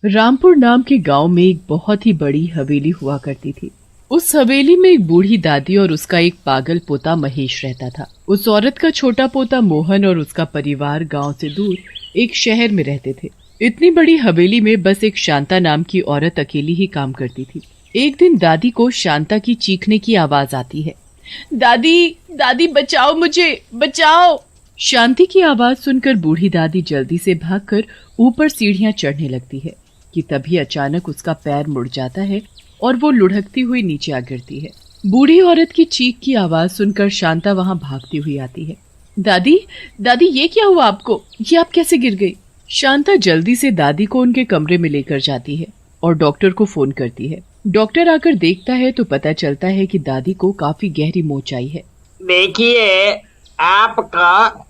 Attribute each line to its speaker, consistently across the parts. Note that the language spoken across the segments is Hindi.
Speaker 1: रामपुर नाम के गांव में एक बहुत ही बड़ी हवेली हुआ करती थी। उस हवेली में एक बूढ़ी दादी और उसका एक पागल पोता महेश रहता था। उस औरत का छोटा पोता मोहन और उसका परिवार गांव से दूर एक शहर में रहते थे। इतनी बड़ी हवेली में बस एक शांता नाम की औरत अकेली ही काम करती थी। एक दिन दादी को शांता की चीखने की आवाज आती है। दादी, दादी बचाओ, मुझे बचाओ। शांति की आवाज सुनकर बूढ़ी दादी जल्दी से भागकर ऊपर सीढ़ियां चढ़ने लगती है कि तभी अचानक उसका पैर मुड़ जाता है और वो लुढ़कती हुई नीचे आ गिरती है। बूढ़ी औरत की चीख की आवाज सुनकर शांता वहां भागती हुई आती है। दादी, दादी ये क्या हुआ आपको? ये आप कैसे गिर गई? शांता जल्दी से दादी को उनके कमरे में लेकर जाती है और डॉक्टर को फोन करती है। डॉक्टर आकर देखता है तो पता चलता है कि दादी को काफी गहरी मोच आई है।
Speaker 2: देखिए, आपको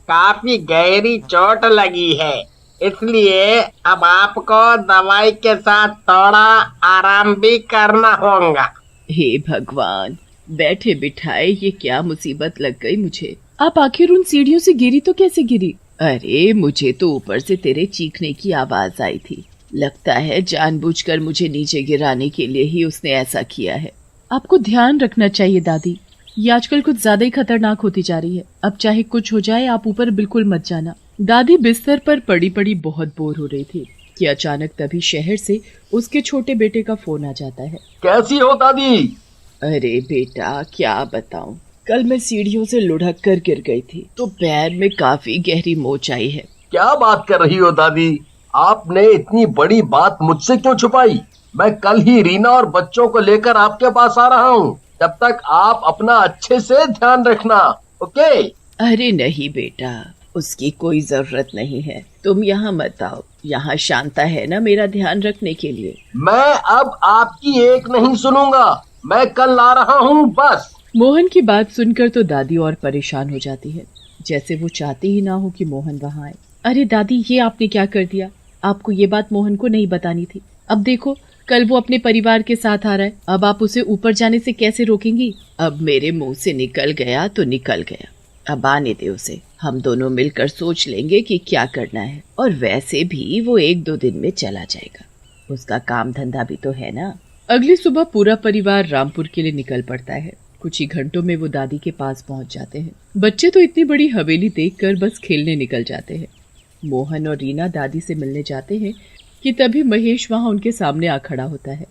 Speaker 2: काफी गहरी चोट लगी है, इसलिए अब आपको दवाई के साथ थोड़ा आराम भी करना होगा।
Speaker 1: हे भगवान, बैठे बिठाए ये क्या मुसीबत लग गई मुझे। आप आखिर उन सीढ़ियों से गिरी तो कैसे गिरी? अरे मुझे तो ऊपर से तेरे चीखने की आवाज आई थी। लगता है जानबूझकर मुझे नीचे गिराने के लिए ही उसने ऐसा किया है। आपको ध्यान रखना चाहिए दादी, ये आजकल कुछ ज्यादा ही खतरनाक होती जा रही है। अब चाहे कुछ हो जाए आप ऊपर बिल्कुल मत जाना। दादी बिस्तर पर पड़ी पड़ी बहुत बोर हो रही थी कि अचानक तभी शहर से उसके छोटे बेटे का फोन आ जाता है।
Speaker 3: कैसी हो दादी?
Speaker 1: अरे बेटा क्या बताऊं, कल मैं सीढ़ियों से लुढ़क कर गिर गई थी तो पैर में काफी गहरी मोच आई है।
Speaker 3: क्या बात कर रही हो दादी? आपने इतनी बड़ी बात मुझसे क्यों छुपाई? मैं कल ही रीना और बच्चों को लेकर आपके पास आ रहा हूँ। तब तक आप अपना अच्छे से ध्यान रखना, ओके?
Speaker 1: अरे नहीं बेटा, उसकी कोई जरूरत नहीं है। तुम यहाँ मत आओ, यहाँ शांता है ना मेरा ध्यान रखने के लिए।
Speaker 3: मैं अब आपकी एक नहीं सुनूंगा, मैं कल आ रहा हूँ बस।
Speaker 1: मोहन की बात सुनकर तो दादी और परेशान हो जाती है, जैसे वो चाहती ही ना हो कि मोहन वहाँ आए। अरे दादी, ये आपने क्या कर दिया? आपको ये बात मोहन को नहीं बतानी थी। अब देखो, कल वो अपने परिवार के साथ आ रहा है, अब आप उसे ऊपर जाने से कैसे रोकेंगी? अब मेरे मुंह से निकल गया तो निकल गया, अब आने दे उसे। हम दोनों मिलकर सोच लेंगे कि क्या करना है, और वैसे भी वो 1-2 दिन में चला जाएगा, उसका काम धंधा भी तो है ना। अगली सुबह पूरा परिवार रामपुर के लिए निकल पड़ता है। कुछ ही घंटों में वो दादी के पास पहुंच जाते हैं। बच्चे तो इतनी बड़ी हवेली देखकर बस खेलने निकल जाते हैं। मोहन और रीना दादी से मिलने जाते हैं कि तभी महेश वहाँ उनके सामने आ खड़ा होता है।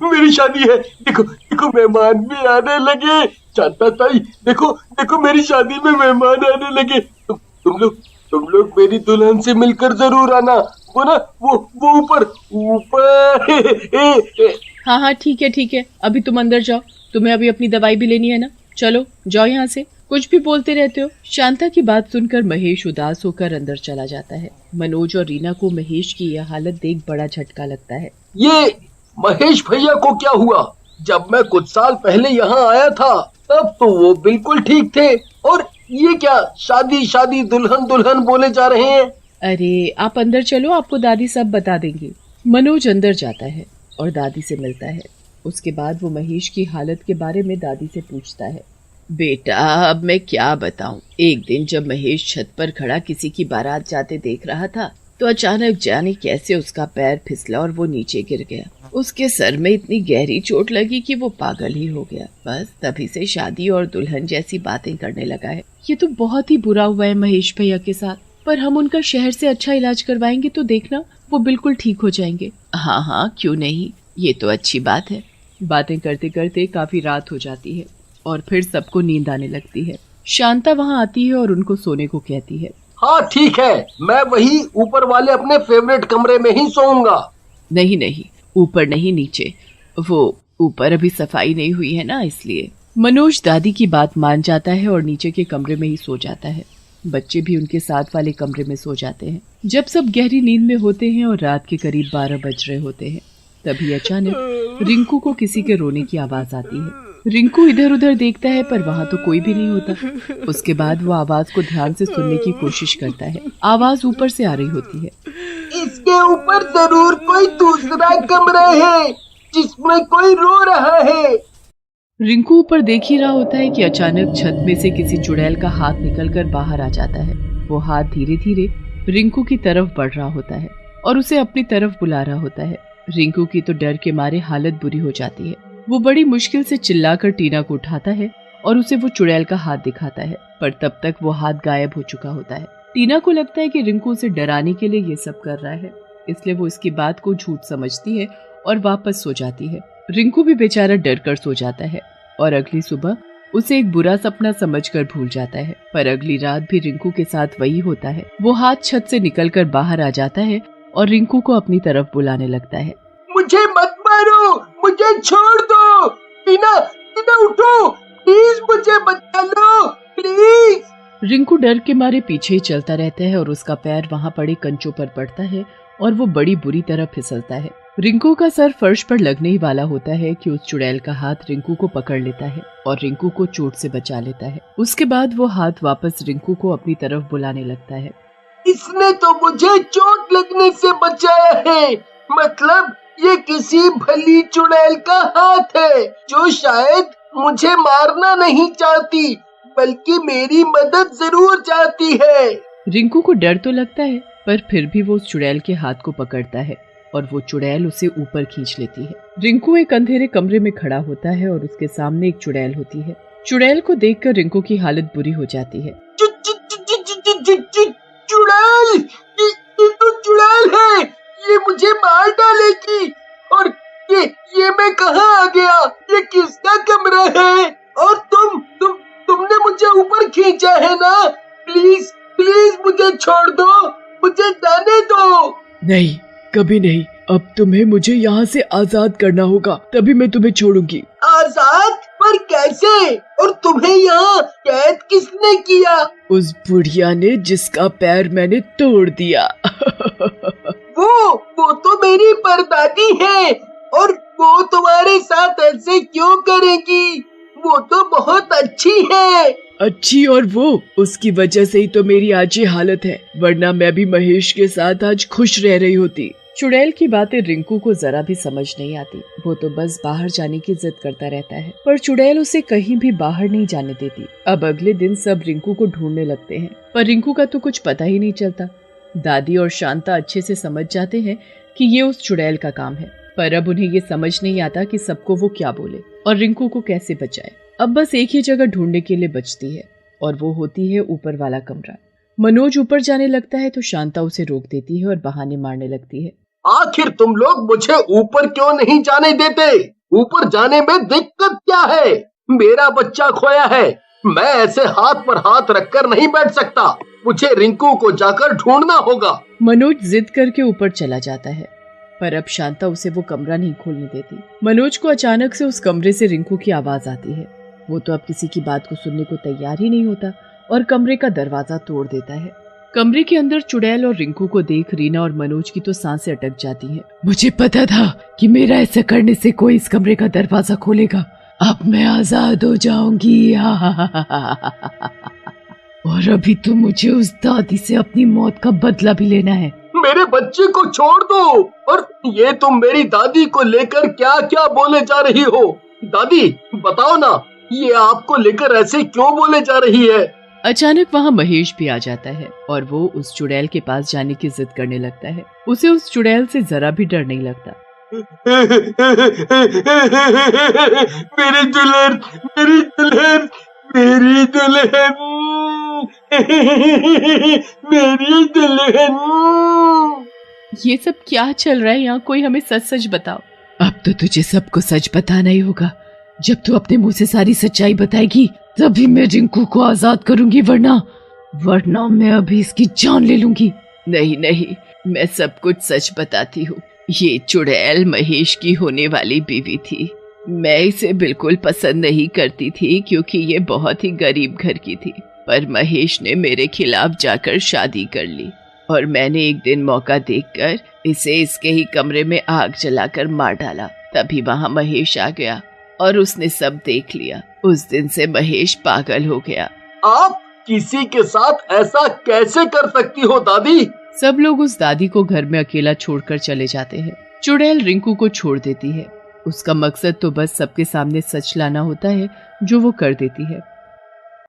Speaker 3: मेरी शादी है, देखो देखो मेहमान भी आने लगे। शांता ताई, देखो देखो मेरी शादी में मेहमान आने लगे। तुम लोग मेरी दुल्हन से मिलकर जरूर आना। वो ना वो ऊपर ऊपर।
Speaker 1: हाँ ठीक है, अभी तुम अंदर जाओ, तुम्हें अभी अपनी दवाई भी लेनी है ना। चलो जाओ यहाँ से, कुछ भी बोलते रहते हो। शांता की बात सुनकर महेश उदास होकर अंदर चला जाता है। मनोज और रीना को महेश की यह हालत देख बड़ा झटका लगता है।
Speaker 3: ये महेश भैया को क्या हुआ? जब मैं कुछ साल पहले यहाँ आया था तब तो वो बिल्कुल ठीक थे, और ये क्या शादी शादी दुल्हन दुल्हन बोले जा रहे हैं?
Speaker 1: अरे आप अंदर चलो, आपको दादी सब बता देंगी। मनोज अंदर जाता है और दादी से मिलता है। उसके बाद वो महेश की हालत के बारे में दादी से पूछता है। बेटा अब मैं क्या बताऊं, एक दिन जब महेश छत पर खड़ा किसी की बारात जाते देख रहा था तो अचानक जाने कैसे उसका पैर फिसला और वो नीचे गिर गया। उसके सर में इतनी गहरी चोट लगी कि वो पागल ही हो गया। बस तभी से शादी और दुल्हन जैसी बातें करने लगा है। ये तो बहुत ही बुरा हुआ है महेश भैया के साथ, पर हम उनका शहर से अच्छा इलाज करवाएंगे तो देखना वो बिल्कुल ठीक हो जाएंगे। हाँ क्यों नहीं, ये तो अच्छी बात है। बातें करते करते काफी रात हो जाती है और फिर सबको नींद आने लगती है। शांता वहाँ आती है और उनको सोने को कहती है।
Speaker 3: हाँ ठीक है, मैं वही ऊपर वाले अपने फेवरेट कमरे में ही सोऊंगा।
Speaker 1: नहीं, ऊपर नहीं नीचे, वो ऊपर अभी सफाई नहीं हुई है ना, इसलिए। मनोज दादी की बात मान जाता है और नीचे के कमरे में ही सो जाता है। बच्चे भी उनके साथ वाले कमरे में सो जाते हैं। जब सब गहरी नींद में होते हैं और रात के करीब 12 बज रहे होते हैं, तभी अचानक रिंकू को किसी के रोने की आवाज आती है। रिंकू इधर उधर देखता है पर वहाँ तो कोई भी नहीं होता। उसके बाद वो आवाज को ध्यान से सुनने की कोशिश करता है। आवाज ऊपर से आ रही होती है।
Speaker 3: इसके ऊपर जरूर कोई दूसरा कमरा है जिसमें कोई रो रहा है।
Speaker 1: रिंकू ऊपर देख ही रहा होता है कि अचानक छत में से किसी चुड़ैल का हाथ निकलकर बाहर आ जाता है। वो हाथ धीरे धीरे रिंकू की तरफ बढ़ रहा होता है और उसे अपनी तरफ बुला रहा होता है। रिंकू की तो डर के मारे हालत बुरी हो जाती है। वो बड़ी मुश्किल से चिल्लाकर टीना को उठाता है और उसे वो चुड़ैल का हाथ दिखाता है, पर तब तक वो हाथ गायब हो चुका होता है। टीना को लगता है कि रिंकू उसे डराने के लिए ये सब कर रहा है, इसलिए वो इसकी बात को झूठ समझती है और वापस सो जाती है। रिंकू भी बेचारा डर कर सो जाता है और अगली सुबह उसे एक बुरा सपना समझकर भूल जाता है। पर अगली रात भी रिंकू के साथ वही होता है। वो हाथ छत से निकलकर बाहर आ जाता है और रिंकू को अपनी तरफ बुलाने लगता है।
Speaker 3: मुझे मत मारो, मुझे छोड़ दो। टीना, टीना उठो, प्लीज मुझे बचा लो, प्लीज।
Speaker 1: रिंकू डर के मारे पीछे ही चलता रहता है और उसका पैर वहाँ पड़े कंचों पर पड़ता है और वो बड़ी बुरी तरह फिसलता है। रिंकू का सर फर्श पर लगने ही वाला होता है कि उस चुड़ैल का हाथ रिंकू को पकड़ लेता है और रिंकू को चोट से बचा लेता है। उसके बाद वो हाथ वापस रिंकू को अपनी तरफ बुलाने लगता है।
Speaker 3: इसने तो मुझे चोट लगने से बचाया है, मतलब ये किसी भली चुड़ैल का हाथ है जो शायद मुझे मारना नहीं चाहती बल्कि मेरी मदद जरूर चाहती है।
Speaker 1: रिंकू को डर तो लगता है, पर फिर भी वो उस चुड़ैल के हाथ को पकड़ता है और वो चुड़ैल उसे ऊपर खींच लेती है। रिंकू एक अंधेरे कमरे में खड़ा होता है और उसके सामने एक चुड़ैल होती है। चुड़ैल को देखकर रिंकू की हालत बुरी हो जाती है।
Speaker 3: चुड़ैल, ये तो चुड़ैल है, ये मुझे मार डालेगी। और ये मैं कहाँ आ गया? ये किसका कमरा है? और तुमने मुझे ऊपर खींचा है ना? प्लीज प्लीज मुझे छोड़ दो, मुझे जाने दो।
Speaker 1: नहीं, कभी नहीं। अब तुम्हें मुझे यहाँ से आजाद करना होगा, तभी मैं तुम्हें छोड़ूंगी।
Speaker 3: आजाद? पर कैसे? और तुम्हें यहाँ कैद किसने किया?
Speaker 1: उस बुढ़िया ने जिसका पैर मैंने तोड़ दिया।
Speaker 3: वो तो मेरी परदादी है, और वो तुम्हारे साथ ऐसे क्यों करेगी? वो तो बहुत अच्छी है।
Speaker 1: अच्छी? और वो उसकी वजह से ही तो मेरी आज ये हालत है, वरना मैं भी महेश के साथ आज खुश रह रही होती। चुड़ैल की बातें रिंकू को जरा भी समझ नहीं आती। वो तो बस बाहर जाने की जिद करता रहता है, पर चुड़ैल उसे कहीं भी बाहर नहीं जाने देती। अब अगले दिन सब रिंकू को ढूंढने लगते हैं, पर रिंकू का तो कुछ पता ही नहीं चलता। दादी और शांता अच्छे से समझ जाते हैं कि ये उस चुड़ैल का काम है, पर अब उन्हें ये समझ नहीं आता कि सबको वो क्या बोले और रिंकू को कैसे बचाए। अब बस एक ही जगह ढूंढने के लिए बचती है, और वो होती है ऊपर वाला कमरा। मनोज ऊपर जाने लगता है तो शांता उसे रोक देती है और बहाने मारने लगती है।
Speaker 3: आखिर तुम लोग मुझे ऊपर क्यों नहीं जाने देते? ऊपर जाने में दिक्कत क्या है? मेरा बच्चा खोया है, मैं ऐसे हाथ पर हाथ रखकर नहीं बैठ सकता। मुझे रिंकू को जाकर ढूंढना होगा।
Speaker 1: मनोज जिद करके ऊपर चला जाता है, पर अब शांता उसे वो कमरा नहीं खोलने देती। मनोज को अचानक से उस कमरे से रिंकू की आवाज आती है। वो तो अब किसी की बात को सुनने को तैयार ही नहीं होता और कमरे का दरवाजा तोड़ देता है। कमरे के अंदर चुड़ैल और रिंकू को देख रीना और मनोज की तो सांसें अटक जाती हैं। मुझे पता था कि मेरा ऐसा करने से कोई इस कमरे का दरवाजा खोलेगा। अब मैं आजाद हो जाऊंगी। और अभी तो मुझे उस दादी से अपनी मौत का बदला भी लेना है।
Speaker 3: मेरे बच्चे को छोड़ दो। और ये तुम मेरी दादी को लेकर क्या क्या बोले जा रही हो? दादी बताओ ना, ये आपको लेकर ऐसे क्यों बोले जा रही है?
Speaker 1: अचानक वहाँ महेश भी आ जाता है और वो उस चुड़ैल के पास जाने की जिद करने लगता है। उसे उस चुड़ैल से जरा भी डर नहीं लगता।
Speaker 3: मेरी दुल्हन, मेरी दुल्हन, मेरी दुल्हन, मेरी दुल्हन।
Speaker 1: ये सब क्या चल रहा है यहाँ? कोई हमें सच सच बताओ। अब तो तुझे सबको सच बताना ही होगा। जब तू अपने मुंह से सारी सच्चाई बताएगी तभी मैं रिंकू को आजाद करूंगी, वरना मैं अभी इसकी जान ले लूंगी। नहीं नहीं, मैं सब कुछ सच बताती हूँ। ये चुड़ैल महेश की होने वाली बीवी थी। मैं इसे बिल्कुल पसंद नहीं करती थी क्योंकि ये बहुत ही गरीब घर की थी, पर महेश ने मेरे खिलाफ जाकर शादी कर ली और मैंने एक दिन मौका देखकर इसे इसके ही कमरे में आग जलाकर मार डाला। तभी वहाँ महेश आ गया और उसने सब देख लिया। उस दिन से महेश पागल हो गया।
Speaker 3: आप किसी के साथ ऐसा कैसे कर सकती हो दादी?
Speaker 1: सब लोग उस दादी को घर में अकेला छोड़कर चले जाते हैं। चुड़ैल रिंकू को छोड़ देती है उसका मकसद तो बस सबके सामने सच लाना होता है, जो वो कर देती है।